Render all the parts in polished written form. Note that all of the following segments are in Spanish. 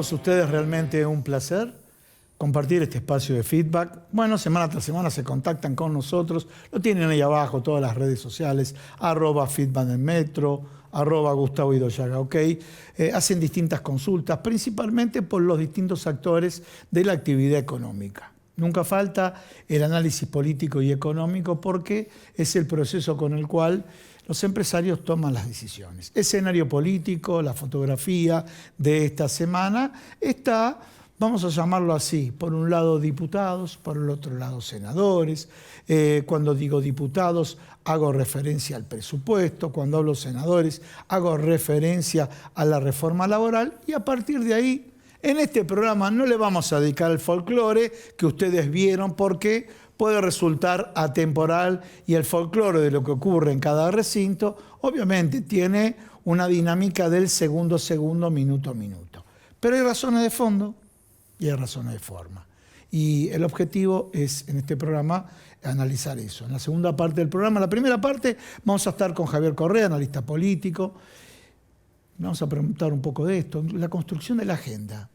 todos ustedes, realmente un placer compartir este espacio de feedback. Bueno, semana tras semana se contactan con nosotros, lo tienen ahí abajo, todas las redes sociales, @feedback del Metro, @Gustavo Idoyaga, ¿ok? Hacen distintas consultas, principalmente por los distintos actores de la actividad económica. Nunca falta el análisis político y económico porque es el proceso con el cual los empresarios toman las decisiones. Escenario político, la fotografía de esta semana está, vamos a llamarlo así, por un lado diputados, por el otro lado senadores. Cuando digo diputados hago referencia al presupuesto, cuando hablo senadores hago referencia a la reforma laboral y a partir de ahí, en este programa no le vamos a dedicar al folclore que ustedes vieron porque puede resultar atemporal y el folclore de lo que ocurre en cada recinto obviamente tiene una dinámica del segundo a segundo, minuto a minuto. Pero hay razones de fondo y hay razones de forma. Y el objetivo es, en este programa, analizar eso. En la segunda parte del programa, la primera parte, vamos a estar con Javier Correa, analista político. Vamos a preguntar un poco de esto. La construcción de la agenda.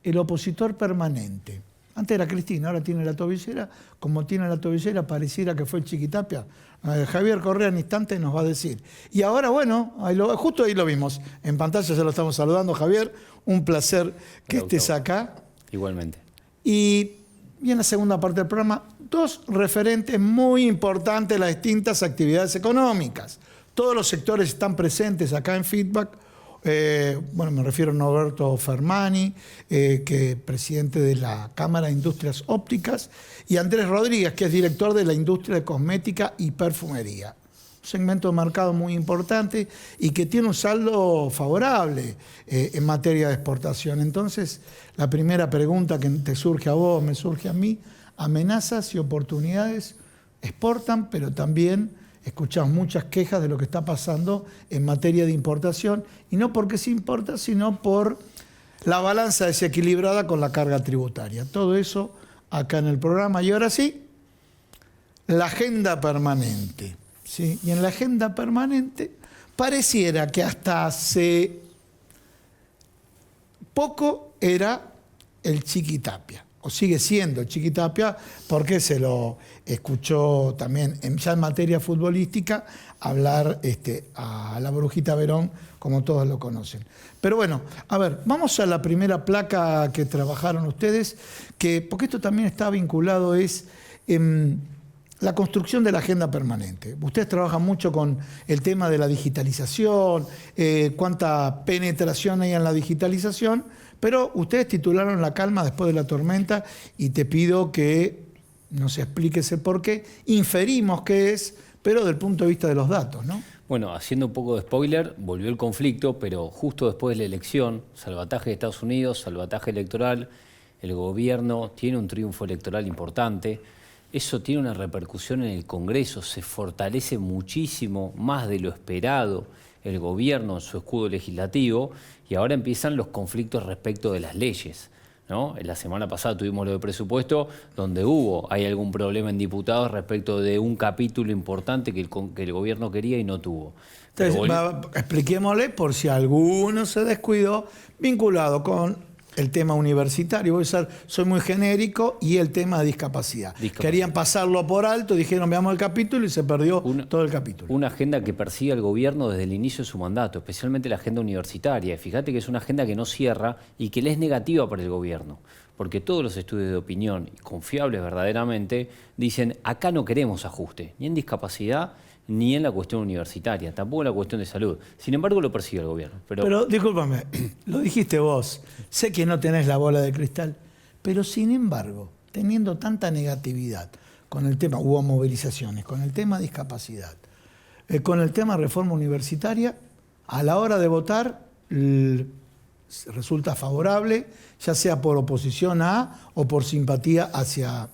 El opositor permanente. Antes era Cristina, ahora tiene la tobillera. Como tiene la tobillera, pareciera que fue el Chiquitapia. Javier Correa en instante nos va a decir. Y ahora, bueno, justo ahí lo vimos. En pantalla ya lo estamos saludando. Javier, un placer que estés acá. Igualmente. Y en la segunda parte del programa, dos referentes muy importantes de las distintas actividades económicas. Todos los sectores están presentes acá en Feedback. Bueno, me refiero a Norberto Fermani, que es presidente de la Cámara de Industrias Ópticas, y Andrés Rodríguez, que es director de la industria de cosmética y perfumería. Un segmento de mercado muy importante y que tiene un saldo favorable en materia de exportación. Entonces, la primera pregunta que te surge a vos, me surge a mí, amenazas y oportunidades exportan, pero también escuchamos muchas quejas de lo que está pasando en materia de importación, y no porque se importa, sino por la balanza desequilibrada con la carga tributaria. Todo eso acá en el programa. Y ahora sí, la agenda permanente. ¿Sí? Y en la agenda permanente pareciera que hasta hace poco era el Chiquitapia, o sigue siendo el Chiquitapia, porque se lo escuchó también ya en materia futbolística hablar a la Brujita Verón, como todos lo conocen. Pero bueno, a ver, vamos a la primera placa que trabajaron ustedes, porque esto también está vinculado, es la construcción de la agenda permanente. Ustedes trabajan mucho con el tema de la digitalización, cuánta penetración hay en la digitalización, pero ustedes titularon La calma después de la tormenta y te pido que nos expliques el por qué. Inferimos qué es, pero desde el punto de vista de los datos, ¿no? Bueno, haciendo un poco de spoiler, volvió el conflicto, pero justo después de la elección, salvataje de Estados Unidos, salvataje electoral, el gobierno tiene un triunfo electoral importante. Eso tiene una repercusión en el Congreso, se fortalece muchísimo, más de lo esperado, el gobierno en su escudo legislativo, y ahora empiezan los conflictos respecto de las leyes, ¿no? La semana pasada tuvimos lo de presupuesto, donde hay algún problema en diputados respecto de un capítulo importante que el gobierno quería y no tuvo. Entonces, expliquémosle por si alguno se descuidó, vinculado con el tema universitario, soy muy genérico, y el tema de discapacidad. Querían pasarlo por alto, dijeron veamos el capítulo y se perdió todo el capítulo. Una agenda que persigue al gobierno desde el inicio de su mandato, especialmente la agenda universitaria. Fíjate que es una agenda que no cierra y que le es negativa para el gobierno, porque todos los estudios de opinión, confiables verdaderamente, dicen acá no queremos ajuste, ni en discapacidad, ni en la cuestión universitaria, tampoco en la cuestión de salud. Sin embargo, lo persigue el gobierno. Pero discúlpame, lo dijiste vos, sé que no tenés la bola de cristal, pero sin embargo, teniendo tanta negatividad con el tema, hubo movilizaciones, con el tema discapacidad, con el tema reforma universitaria, a la hora de votar resulta favorable, ya sea por oposición a o por simpatía hacia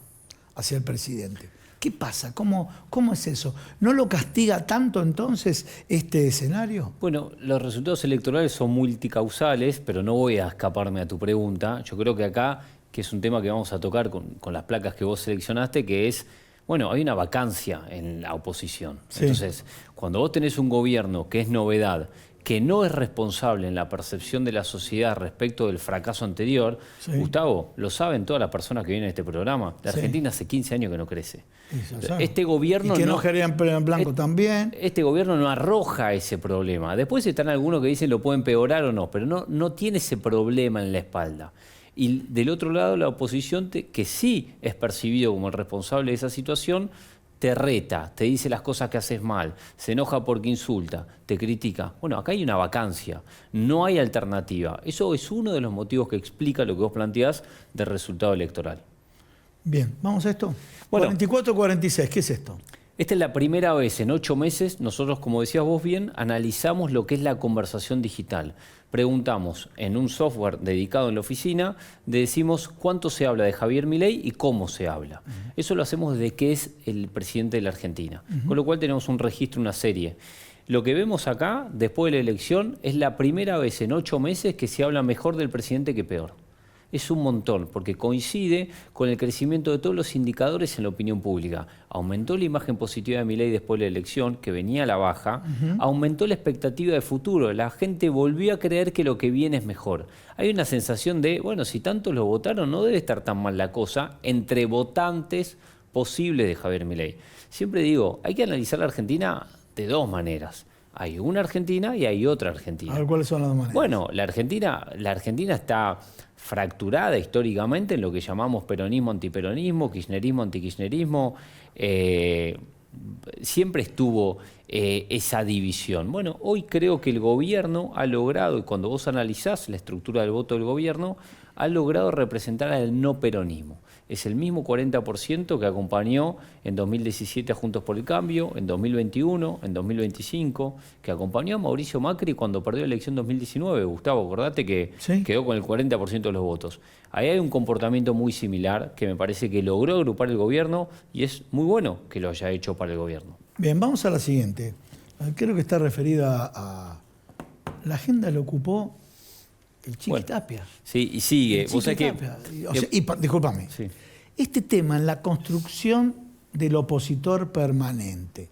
el presidente. ¿Qué pasa? ¿Cómo es eso? ¿No lo castiga tanto entonces este escenario? Bueno, los resultados electorales son multicausales, pero no voy a escaparme a tu pregunta. Yo creo que acá, que es un tema que vamos a tocar con las placas que vos seleccionaste, que es, bueno, hay una vacancia en la oposición. Sí. Entonces, cuando vos tenés un gobierno que es novedad, que no es responsable en la percepción de la sociedad respecto del fracaso anterior, Sí. Gustavo, lo saben todas las personas que vienen a este programa. La Sí. Argentina hace 15 años que no crece. Eso sabe. Este gobierno y que no genera empleo en blanco también. Este gobierno no arroja ese problema. Después están algunos que dicen lo pueden empeorar o no, pero no tiene ese problema en la espalda. Y del otro lado, la oposición, que sí es percibido como el responsable de esa situación, te reta, te dice las cosas que haces mal, se enoja porque insulta, te critica. Bueno, acá hay una vacancia, no hay alternativa. Eso es uno de los motivos que explica lo que vos planteás del resultado electoral. Bien, vamos a esto. Bueno. 44-46, ¿qué es esto? Esta es la primera vez en 8 meses, nosotros, como decías vos bien, analizamos lo que es la conversación digital. Preguntamos en un software dedicado en la oficina, decimos cuánto se habla de Javier Milei y cómo se habla. Eso lo hacemos desde que es el presidente de la Argentina, con lo cual tenemos un registro, una serie. Lo que vemos acá, después de la elección, es la primera vez en 8 meses que se habla mejor del presidente que peor. Es un montón, porque coincide con el crecimiento de todos los indicadores en la opinión pública. Aumentó la imagen positiva de Milei después de la elección, que venía a la baja, aumentó la expectativa de futuro, la gente volvió a creer que lo que viene es mejor. Hay una sensación de, bueno, si tantos lo votaron, no debe estar tan mal la cosa entre votantes posibles de Javier Milei. Siempre digo, hay que analizar la Argentina de dos maneras. Hay una Argentina y hay otra Argentina. A ver, ¿cuáles son las dos maneras? Bueno, la Argentina está fracturada históricamente en lo que llamamos peronismo, antiperonismo, kirchnerismo, antikirchnerismo. Siempre estuvo esa división. Bueno, hoy creo que el gobierno ha logrado, y cuando vos analizás la estructura del voto del gobierno, ha logrado representar al no peronismo. Es el mismo 40% que acompañó en 2017 a Juntos por el Cambio, en 2021, en 2025, que acompañó a Mauricio Macri cuando perdió la elección 2019. Gustavo, acordate que Sí. quedó con el 40% de los votos. Ahí hay un comportamiento muy similar que me parece que logró agrupar el gobierno y es muy bueno que lo haya hecho para el gobierno. Bien, vamos a la siguiente. Creo que está referida a... La agenda lo ocupó el Chiqui Bueno, Tapia. Sí, y sigue. El Vos sabés Chiqui que... Tapia. O sea, discúlpame. Sí. Este tema en la construcción del opositor permanente.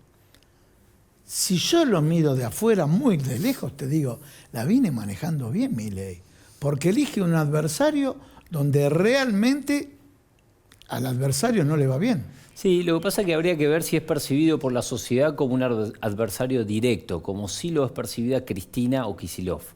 Si yo lo miro de afuera, muy de lejos, te digo, la vine manejando bien Milei. Porque elige un adversario donde realmente al adversario no le va bien. Sí, lo que pasa es que habría que ver si es percibido por la sociedad como un adversario directo, como si lo es percibida Cristina o Kicillof.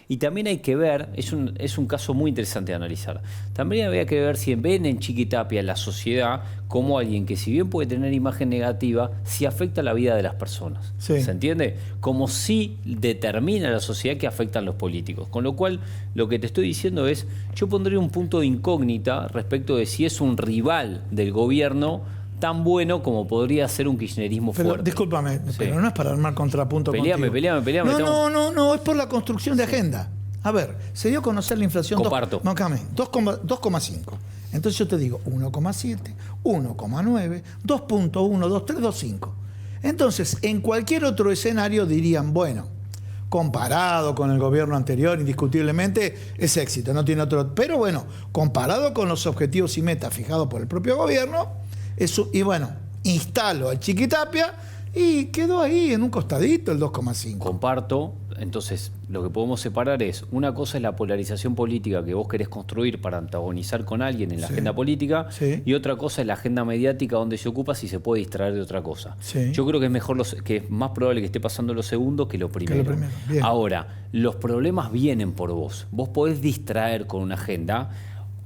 Y también hay que ver, es un caso muy interesante de analizar, también habría que ver si ven en Chiqui Tapia la sociedad como alguien que si bien puede tener imagen negativa, si afecta la vida de las personas. Sí. ¿Se entiende? Como si determina la sociedad que afectan los políticos. Con lo cual, lo que te estoy diciendo es, yo pondría un punto de incógnita respecto de si es un rival del gobierno tan bueno como podría ser un kirchnerismo Pero, fuerte. discúlpame, Sí. pero no es para armar contrapunto Peleame, contigo. peleame. No, es por la construcción de agenda. A ver, se dio a conocer la inflación... Comparto. 2,5. Entonces yo te digo 1,7, 1,9, 2,1, 2,3, 2,5. Entonces, en cualquier otro escenario dirían, bueno, comparado con el gobierno anterior, indiscutiblemente es éxito, no tiene otro... Pero bueno, comparado con los objetivos y metas fijados por el propio gobierno, eso, y bueno, instalo al Chiqui Tapia y quedó ahí en un costadito el 2,5. Comparto. Entonces, lo que podemos separar es, una cosa es la polarización política que vos querés construir para antagonizar con alguien en la agenda política, Sí. y otra cosa es la agenda mediática donde se ocupa si se puede distraer de otra cosa. Sí. Yo creo que es mejor que es más probable que esté pasando lo segundo que lo primero. Bien. Ahora, los problemas vienen por vos. Vos podés distraer con una agenda,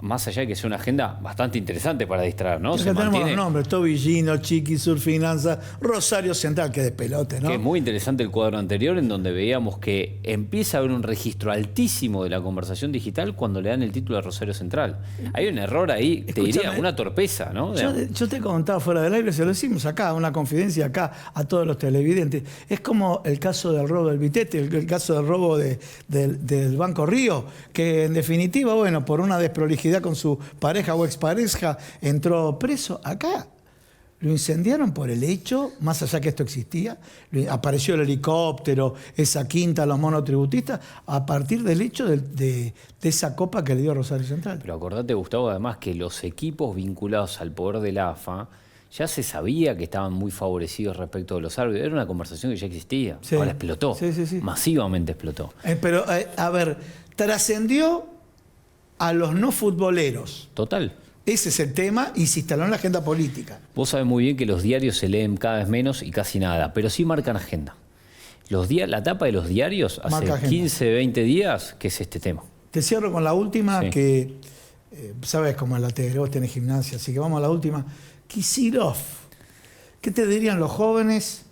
más allá de que sea una agenda bastante interesante para distraer, ¿no? Acá Se tenemos mantiene... los nombres, Tobillino, Chiqui, Surfinanza, Rosario Central, que de pelote, ¿no? Que es muy interesante el cuadro anterior, en donde veíamos que empieza a haber un registro altísimo de la conversación digital cuando le dan el título de Rosario Central. Hay un error ahí, te diría, Escúchame, una torpeza, ¿no? Yo te he contado fuera del aire, se lo decimos acá, una confidencia acá a todos los televidentes. Es como el caso del robo del Vitete, el caso del robo del Banco Río, que en definitiva, bueno, por una desprolijidad con su pareja o expareja, entró preso. Acá lo incendiaron por el hecho, más allá que esto existía, apareció el helicóptero, esa quinta, los monotributistas, a partir del hecho de esa copa que le dio Rosario Central. Pero acordate, Gustavo, además que los equipos vinculados al poder de la AFA Ya se sabía que estaban muy favorecidos respecto de los árbitros. Era una conversación que ya existía. Sí. Ahora explotó. Sí. Masivamente explotó. Pero, a ver, trascendió a los no futboleros. Total. Ese es el tema y se instaló en la agenda política. Vos sabés muy bien que los diarios se leen cada vez menos y casi nada, pero sí marcan agenda. La tapa de los diarios hace 15, 20 días que es este tema. Te cierro con la última, Sí. que sabes cómo es la tele, vos tenés gimnasia, así que vamos a la última. Kicillof. ¿Qué te dirían los jóvenes?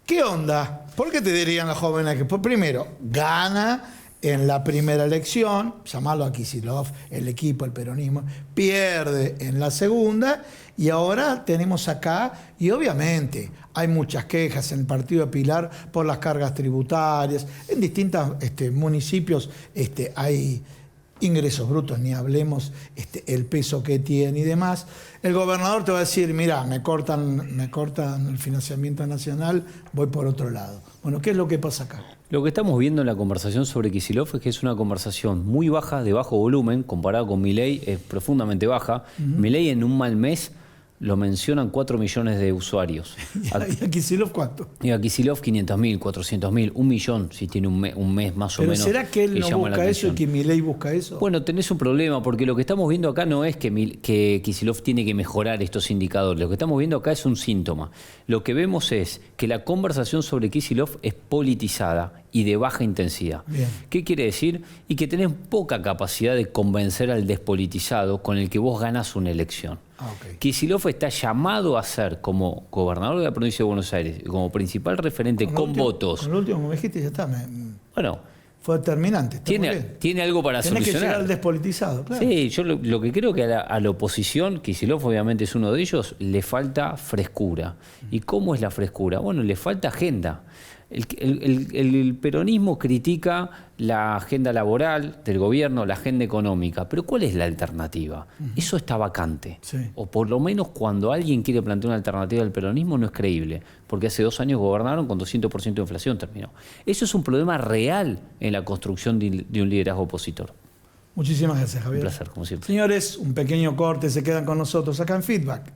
¿Qué onda? ¿Por qué te dirían los jóvenes que, pues, primero, gana en la primera elección, llamarlo a Kicillof, el equipo, el peronismo, pierde en la segunda, y ahora tenemos acá, y obviamente hay muchas quejas en el partido de Pilar por las cargas tributarias, en distintos municipios hay ingresos brutos, ni hablemos el peso que tiene y demás. El gobernador te va a decir, mira, me cortan el financiamiento nacional, voy por otro lado. Bueno, ¿qué es lo que pasa acá? Lo que estamos viendo en la conversación sobre Kicillof es que es una conversación muy baja, de bajo volumen, comparado con Milei, es profundamente baja. Milei en un mal mes lo mencionan 4 millones de usuarios. ¿Y a Kicillof cuánto? Y a Kicillof 500.000, 400.000, 1 millón si tiene un mes más o ¿Pero menos. será que él no llama la busca eso y atención. que Milei busca eso? Bueno, tenés un problema, porque lo que estamos viendo acá no es que Kicillof tiene que mejorar estos indicadores. Lo que estamos viendo acá es un síntoma. Lo que vemos es que la conversación sobre Kicillof es politizada y de baja intensidad. Bien. ¿Qué quiere decir? Y que tenés poca capacidad de convencer al despolitizado con el que vos ganas una elección. Okay. Kicillof está llamado a ser, como gobernador de la provincia de Buenos Aires, como principal referente con votos. Con lo último que me dijiste ya está. Bueno, Fue determinante. Está muy bien. tiene algo para Tenés que solucionar. llegar al despolitizado, claro. Sí, yo lo que creo que a la oposición, Kicillof obviamente es uno de ellos, le falta frescura. ¿Y cómo es la frescura? Bueno, le falta agenda. El peronismo critica la agenda laboral del gobierno, la agenda económica, pero ¿cuál es la alternativa? Eso está vacante. Sí. O por lo menos cuando alguien quiere plantear una alternativa al peronismo no es creíble, porque hace 2 años gobernaron con 200% de inflación, terminó. Eso es un problema real en la construcción de un liderazgo opositor. Muchísimas gracias, Javier. Un placer, como siempre. Señores, un pequeño corte, se quedan con nosotros acá en Feedback.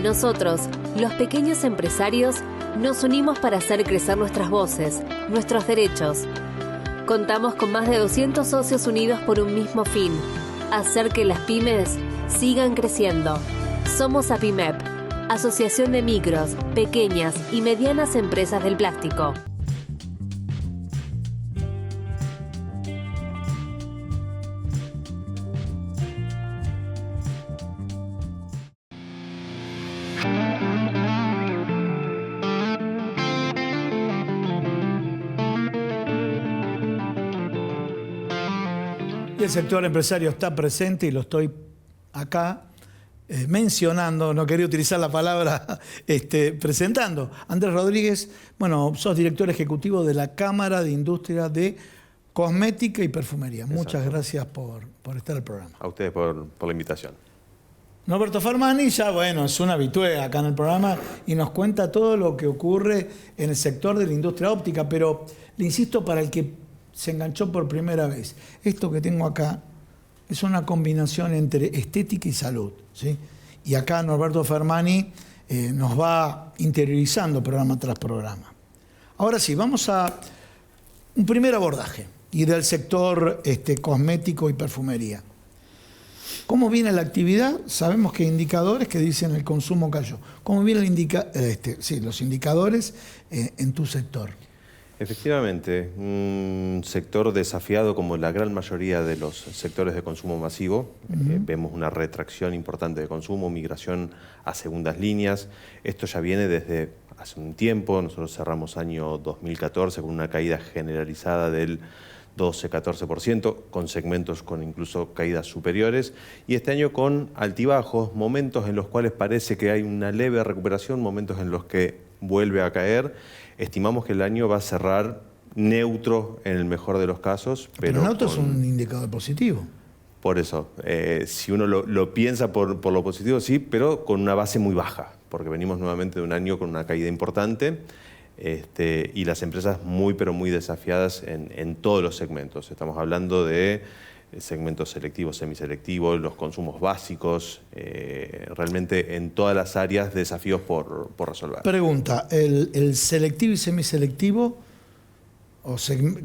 Nosotros, los pequeños empresarios, nos unimos para hacer crecer nuestras voces, nuestros derechos. Contamos con más de 200 socios unidos por un mismo fin: hacer que las pymes sigan creciendo. Somos APIMEP, Asociación de Micros, Pequeñas y Medianas Empresas del Plástico. Y el sector empresario está presente y lo estoy acá mencionando, no quería utilizar la palabra presentando. Andrés Rodríguez, bueno, sos director ejecutivo de la Cámara de Industria de Cosmética y Perfumería. Exacto. Muchas gracias por estar al programa. A ustedes por la invitación. Norberto Farmani ya, bueno, es un habitué acá en el programa y nos cuenta todo lo que ocurre en el sector de la industria óptica, pero le insisto, para el que se enganchó por primera vez, esto que tengo acá es una combinación entre estética y salud, ¿sí? Y acá Norberto Farmani nos va interiorizando programa tras programa. Ahora sí, vamos a un primer abordaje y del sector cosmético y perfumería. ¿Cómo viene la actividad? Sabemos que hay indicadores que dicen el consumo cayó. ¿Cómo vienen los indicadores en tu sector? Efectivamente, un sector desafiado como la gran mayoría de los sectores de consumo masivo. Vemos una retracción importante de consumo, migración a segundas líneas. Esto ya viene desde hace un tiempo. Nosotros cerramos año 2014 con una caída generalizada del 12-14%, con segmentos con incluso caídas superiores, y este año con altibajos, momentos en los cuales parece que hay una leve recuperación, momentos en los que vuelve a caer. Estimamos que el año va a cerrar neutro en el mejor de los casos. Pero neutro es un indicador positivo. Por eso, si uno lo piensa por lo positivo, sí, pero con una base muy baja, porque venimos nuevamente de un año con una caída importante y las empresas muy, pero muy desafiadas en todos los segmentos. Estamos hablando de segmentos selectivos, semiselectivos, los consumos básicos, realmente en todas las áreas desafíos por resolver. Pregunta, ¿el selectivo y semiselectivo,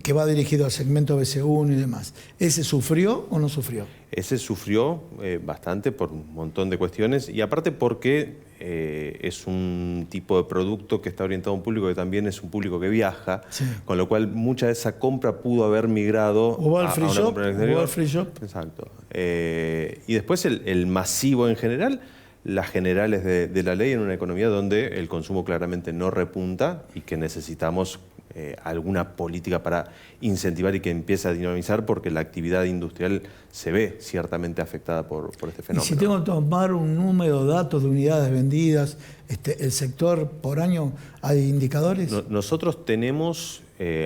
que va dirigido al segmento BC1 y demás, ese sufrió o no sufrió? Ese sufrió bastante por un montón de cuestiones y aparte porque es un tipo de producto que está orientado a un público que también es un público que viaja, sí. Con lo cual mucha de esa compra pudo haber migrado o al free shop, o al free shop. Exacto. Y después el masivo en general, las generales de la ley en una economía donde el consumo claramente no repunta y que necesitamos alguna política para incentivar y que empiece a dinamizar porque la actividad industrial se ve ciertamente afectada por este fenómeno. Y si tengo que tomar un número, datos de unidades vendidas, el sector por año, ¿hay indicadores? Nosotros tenemos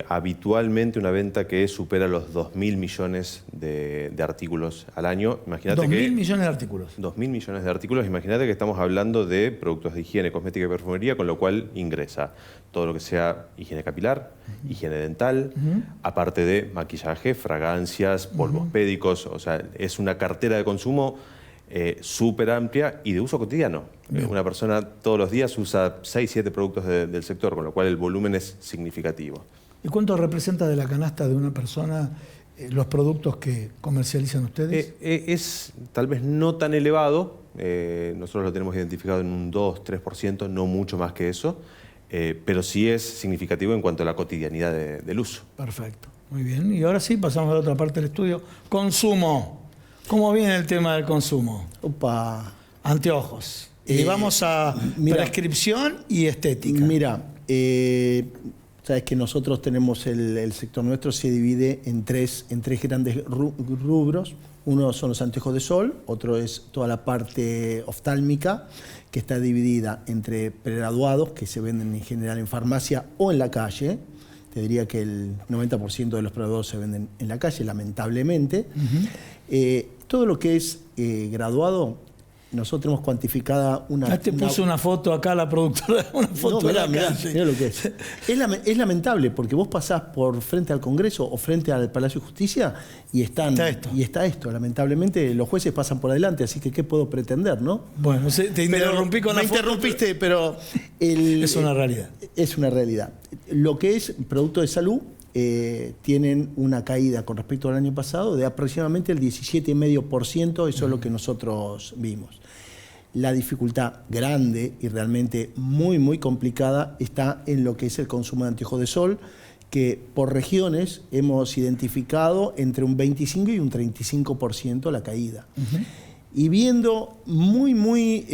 habitualmente una venta que supera los 2.000 millones de artículos al año. Imagínate 2.000 millones de artículos. 2.000 millones de artículos. Imagínate que estamos hablando de productos de higiene, cosmética y perfumería, con lo cual ingresa todo lo que sea higiene capilar, higiene dental, aparte de maquillaje, fragancias, polvos pédicos. O sea, es una cartera de consumo súper amplia y de uso cotidiano. Una persona todos los días usa 6-7 productos del sector, con lo cual el volumen es significativo. ¿Y cuánto representa de la canasta de una persona los productos que comercializan ustedes? Es tal vez no tan elevado, nosotros lo tenemos identificado en un 2-3%, no mucho más que eso, pero sí es significativo en cuanto a la cotidianidad del uso. Perfecto, muy bien. Y ahora sí pasamos a la otra parte del estudio. Consumo. ¿Cómo viene el tema del consumo? Opa. Anteojos. Y vamos a prescripción y estética. Mira, sabes que nosotros tenemos el sector nuestro se divide en tres grandes rubros. Uno son los anteojos de sol, otro es toda la parte oftálmica, que está dividida entre pregraduados, que se venden en general en farmacia o en la calle. Te diría que el 90% de los pregraduados se venden en la calle, lamentablemente. Todo lo que es graduado, nosotros tenemos cuantificada una... Te puso una foto acá la productora, una foto de la calle. Mirá lo que es. Es lamentable porque vos pasás por frente al Congreso o frente al Palacio de Justicia y está esto. Lamentablemente los jueces pasan por adelante, así que ¿qué puedo pretender, no? Bueno, te interrumpí con la foto. Me interrumpiste, pero... es una realidad. Es una realidad. Lo que es producto de salud, tienen una caída con respecto al año pasado de aproximadamente el 17,5%, eso es lo que nosotros vimos. La dificultad grande y realmente muy, muy complicada está en lo que es el consumo de anteojos de sol, que por regiones hemos identificado entre un 25 y un 35% la caída. Y viendo muy, muy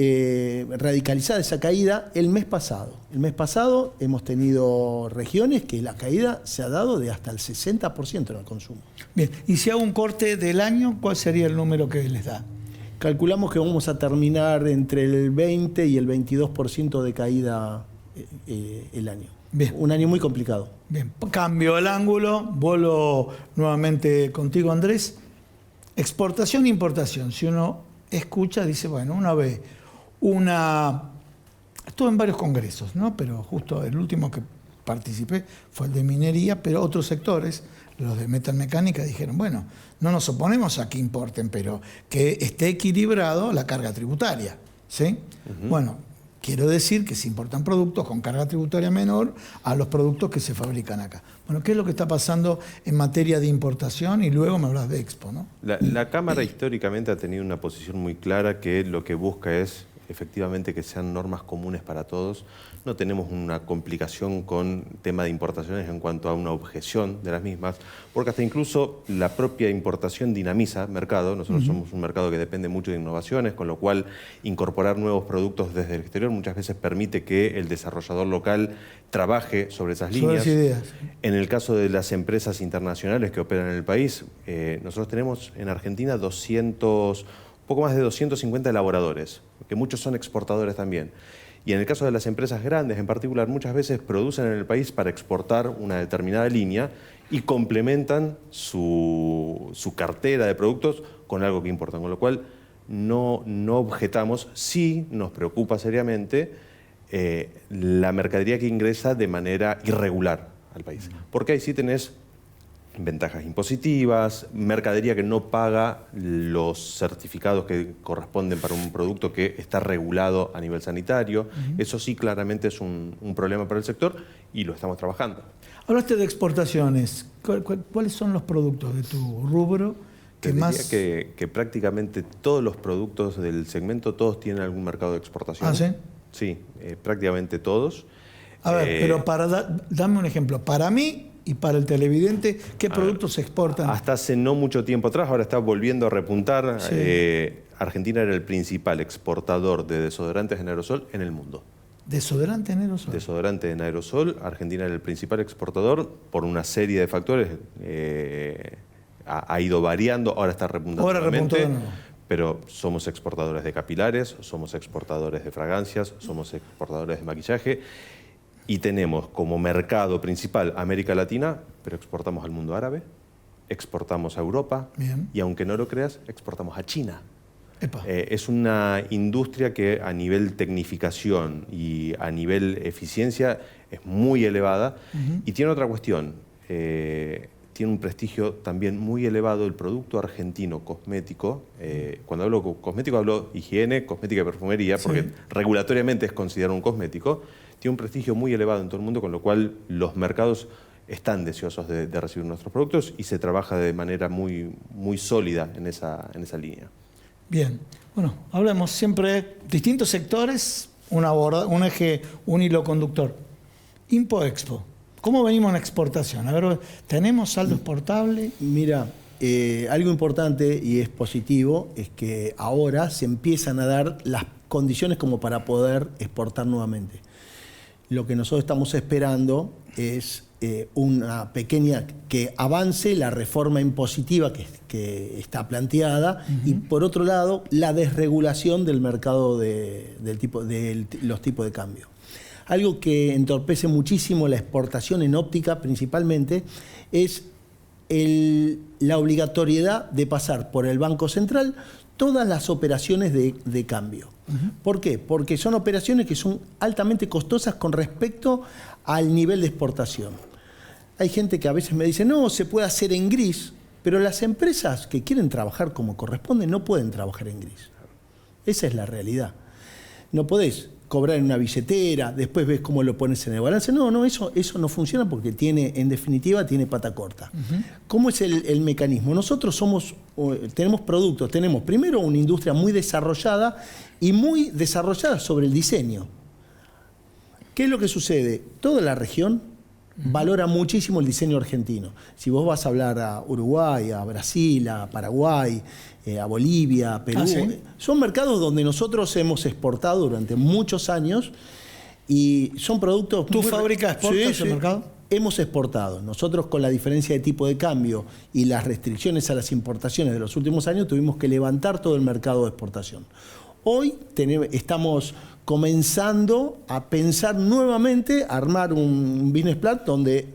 radicalizada esa caída el mes pasado. El mes pasado hemos tenido regiones que la caída se ha dado de hasta el 60% en el consumo. Bien, y si hago un corte del año, ¿cuál sería el número que les da? Calculamos que vamos a terminar entre el 20 y el 22% de caída el año. Bien. Un año muy complicado. Bien, cambio el ángulo, vuelvo nuevamente contigo, Andrés. Exportación e importación. Si uno escucha, dice, bueno, una vez, estuve en varios congresos, ¿no? Pero justo el último que participé fue el de minería, pero otros sectores, los de metalmecánica, dijeron, bueno, no nos oponemos a que importen, pero que esté equilibrado la carga tributaria, ¿sí? Bueno, quiero decir que se importan productos con carga tributaria menor a los productos que se fabrican acá. Bueno, ¿qué es lo que está pasando en materia de importación? Y luego me hablas de Expo, ¿no? La Cámara históricamente ha tenido una posición muy clara que lo que busca es efectivamente que sean normas comunes para todos. No tenemos una complicación con tema de importaciones en cuanto a una objeción de las mismas, porque hasta incluso la propia importación dinamiza mercado. Nosotros somos un mercado que depende mucho de innovaciones, con lo cual incorporar nuevos productos desde el exterior muchas veces permite que el desarrollador local trabaje sobre esas líneas. Sobre ideas. En el caso de las empresas internacionales que operan en el país, nosotros tenemos en Argentina poco más de 250 elaboradores, que muchos son exportadores también. Y en el caso de las empresas grandes en particular, muchas veces producen en el país para exportar una determinada línea y complementan su cartera de productos con algo que importan, con lo cual no objetamos. Sí nos preocupa seriamente la mercadería que ingresa de manera irregular al país, porque ahí sí tenés ventajas impositivas, mercadería que no paga los certificados que corresponden para un producto que está regulado a nivel sanitario. Eso sí claramente es un problema para el sector y lo estamos trabajando. Hablaste de exportaciones. ¿Cuáles son los productos de tu rubro que Te más...? diría que prácticamente todos los productos del segmento, todos tienen algún mercado de exportación. ¿Ah, sí? Sí, prácticamente todos. A ver, pero dame un ejemplo. Para mí y para el televidente, ¿qué productos se exportan? Hasta hace no mucho tiempo atrás, ahora está volviendo a repuntar. Sí. Argentina era el principal exportador de desodorantes en aerosol en el mundo. ¿Desodorante en aerosol? Desodorante en aerosol, Argentina era el principal exportador por una serie de factores. Ha ido variando, ahora está repuntando nuevamente. Repuntó de nuevo. Pero somos exportadores de capilares, somos exportadores de fragancias, somos exportadores de maquillaje. Y tenemos como mercado principal América Latina, pero exportamos al mundo árabe, exportamos a Europa. Bien. Y aunque no lo creas, exportamos a China. Epa. Es una industria que a nivel tecnificación y a nivel eficiencia es muy elevada. Y tiene otra cuestión, tiene un prestigio también muy elevado el producto argentino cosmético. Cuando hablo cosmético hablo higiene, cosmética y perfumería, porque regulatoriamente es considerado un cosmético. Tiene un prestigio muy elevado en todo el mundo, con lo cual los mercados están deseosos de recibir nuestros productos y se trabaja de manera muy, muy sólida en esa línea. Bien. Bueno, hablemos siempre de distintos sectores, un eje, un hilo conductor. Impo-Expo. ¿Cómo venimos en exportación? A ver, ¿tenemos saldo exportable? Mira, algo importante y es positivo es que ahora se empiezan a dar las condiciones como para poder exportar nuevamente. Lo que nosotros estamos esperando es una pequeña, que avance la reforma impositiva que está planteada y por otro lado la desregulación del mercado de los tipos de cambio. Algo que entorpece muchísimo la exportación en óptica principalmente es la obligatoriedad de pasar por el Banco Central todas las operaciones de cambio. ¿Por qué? Porque son operaciones que son altamente costosas con respecto al nivel de exportación. Hay gente que a veces me dice, no, se puede hacer en gris, pero las empresas que quieren trabajar como corresponde no pueden trabajar en gris. Esa es la realidad. No podés cobrar en una billetera, después ves cómo lo pones en el balance. No, eso no funciona porque en definitiva tiene pata corta. ¿Cómo es el mecanismo? Nosotros tenemos productos, tenemos primero una industria muy desarrollada y muy desarrollada sobre el diseño. ¿Qué es lo que sucede? Toda la región valora muchísimo el diseño argentino. Si vos vas a hablar a Uruguay, a Brasil, a Paraguay, a Bolivia, a Perú, ¿sí? Son mercados donde nosotros hemos exportado durante muchos años y son productos... ¿Tu fábrica exporta ese mercado? Hemos exportado. Nosotros, con la diferencia de tipo de cambio y las restricciones a las importaciones de los últimos años, tuvimos que levantar todo el mercado de exportación. Hoy estamos comenzando a pensar nuevamente, a armar un business plan donde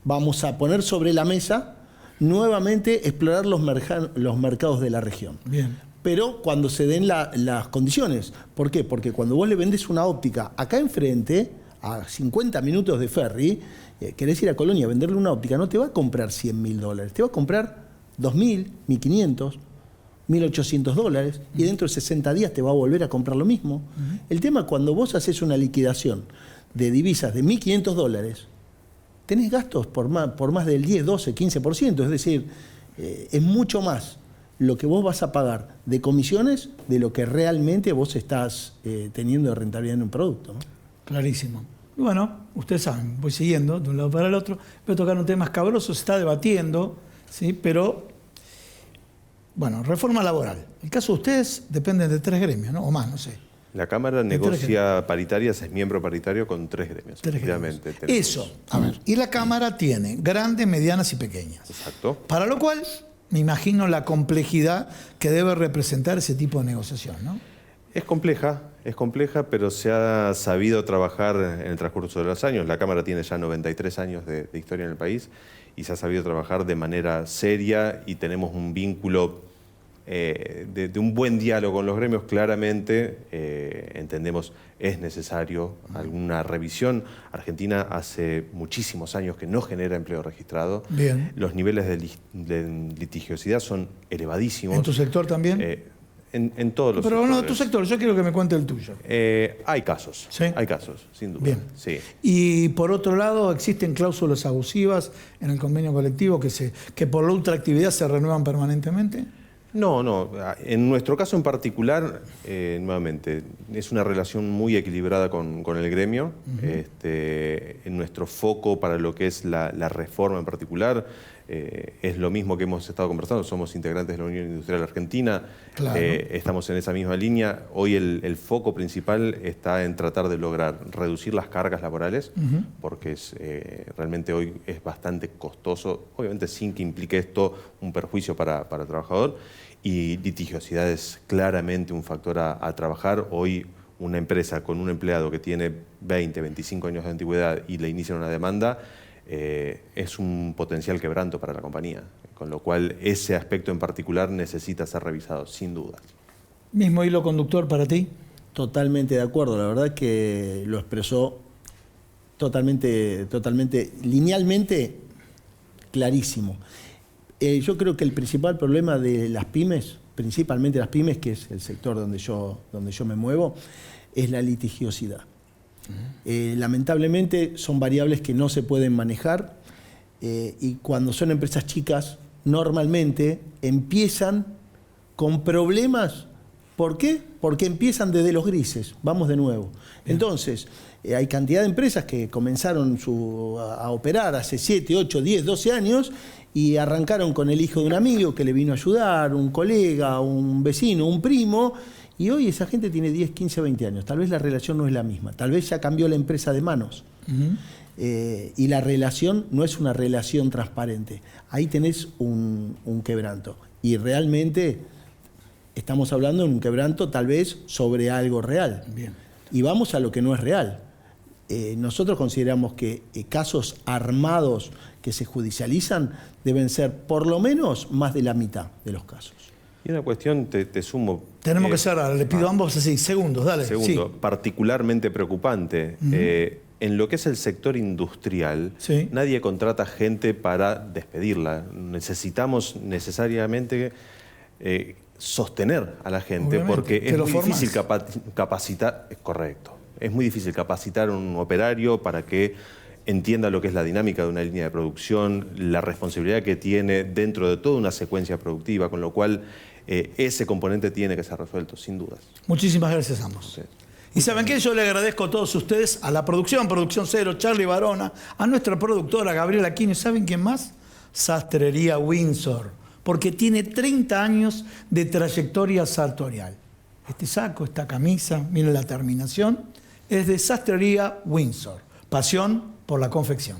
vamos a poner sobre la mesa nuevamente explorar los mercados de la región. Bien. Pero cuando se den las condiciones. ¿Por qué? Porque cuando vos le vendés una óptica acá enfrente, a 50 minutos de ferry, querés ir a Colonia a venderle una óptica, no te va a comprar $100.000, te va a comprar $2.000, $1.500, $1.800 y dentro de 60 días te va a volver a comprar lo mismo. El tema, cuando vos haces una liquidación de divisas de $1.500, tenés gastos por más del 10, 12, 15%, es decir, es mucho más lo que vos vas a pagar de comisiones de lo que realmente vos estás teniendo de rentabilidad en un producto, ¿no? Clarísimo. Y bueno, ustedes saben, voy siguiendo de un lado para el otro, voy a tocar un tema escabroso, se está debatiendo, ¿sí? Pero, bueno, reforma laboral. El caso de ustedes depende de 3 gremios, ¿no? O más, no sé. La Cámara negocia paritarias, es miembro paritario con 3 gremios. 3 gremios. Efectivamente, Eso, a ver. Y la Cámara tiene grandes, medianas y pequeñas. Exacto. Para lo cual, me imagino la complejidad que debe representar ese tipo de negociación, ¿no? Es compleja, pero se ha sabido trabajar en el transcurso de los años. La Cámara tiene ya 93 años de historia en el país y se ha sabido trabajar de manera seria y tenemos un vínculo de un buen diálogo con los gremios. Claramente entendemos es necesario alguna revisión. Argentina hace muchísimos años que no genera empleo registrado. Bien. Los niveles de litigiosidad son elevadísimos. ¿En tu sector también? En todos los Pero sectores. no, tu sector, yo quiero que me cuente el tuyo. Hay casos, ¿Sí? Hay casos, sin duda. Bien. Sí. Y por otro lado, existen cláusulas abusivas en el convenio colectivo que por la ultraactividad se renuevan permanentemente. No. En nuestro caso en particular, nuevamente, es una relación muy equilibrada con el gremio. En nuestro foco para lo que es la reforma en particular, es lo mismo que hemos estado conversando. Somos integrantes de la Unión Industrial Argentina. Claro. Estamos en esa misma línea. Hoy el foco principal está en tratar de lograr reducir las cargas laborales, porque realmente hoy es bastante costoso, obviamente sin que implique esto un perjuicio para el trabajador. Y litigiosidad es claramente un factor a trabajar. Hoy una empresa con un empleado que tiene 20, 25 años de antigüedad y le inician una demanda, es un potencial quebranto para la compañía, con lo cual ese aspecto en particular necesita ser revisado, sin duda. Mismo hilo conductor para ti. Totalmente de acuerdo, la verdad que lo expresó totalmente linealmente clarísimo. Yo creo que el principal problema de las pymes, principalmente las pymes, que es el sector donde yo me muevo, es la litigiosidad. Lamentablemente son variables que no se pueden manejar y cuando son empresas chicas normalmente empiezan con problemas. ¿Por qué? Porque empiezan desde los grises. Vamos de nuevo. Entonces, hay cantidad de empresas que comenzaron a operar hace 7, 8, 10, 12 años y arrancaron con el hijo de un amigo que le vino a ayudar, un colega, un vecino, un primo. Y hoy esa gente tiene 10, 15, 20 años. Tal vez la relación no es la misma. Tal vez ya cambió la empresa de manos. Y la relación no es una relación transparente. Ahí tenés un quebranto. Y realmente estamos hablando de un quebranto tal vez sobre algo real. Bien. Y vamos a lo que no es real. Nosotros consideramos que casos armados que se judicializan deben ser por lo menos más de la mitad de los casos. Y una cuestión, te sumo. Tenemos que cerrar, le pido a ambos así, segundos, dale. Segundo, Sí. particularmente preocupante. En lo que es el sector industrial, Sí. nadie contrata gente para despedirla. Necesitamos necesariamente sostener a la gente, Obviamente, porque que es lo muy formás. difícil capacitar. Es correcto. Es muy difícil capacitar a un operario para que entienda lo que es la dinámica de una línea de producción, la responsabilidad que tiene dentro de toda una secuencia productiva, con lo cual ese componente tiene que ser resuelto, sin dudas. Muchísimas gracias a ambos. Sí. Y ¿saben qué? Yo le agradezco a todos ustedes, a la Producción Cero, Charlie Barona, a nuestra productora Gabriela Aquino. ¿Saben quién más? Sastrería Windsor, porque tiene 30 años de trayectoria sartorial. Este saco, esta camisa, miren la terminación, es de Sastrería Windsor. Pasión por la confección.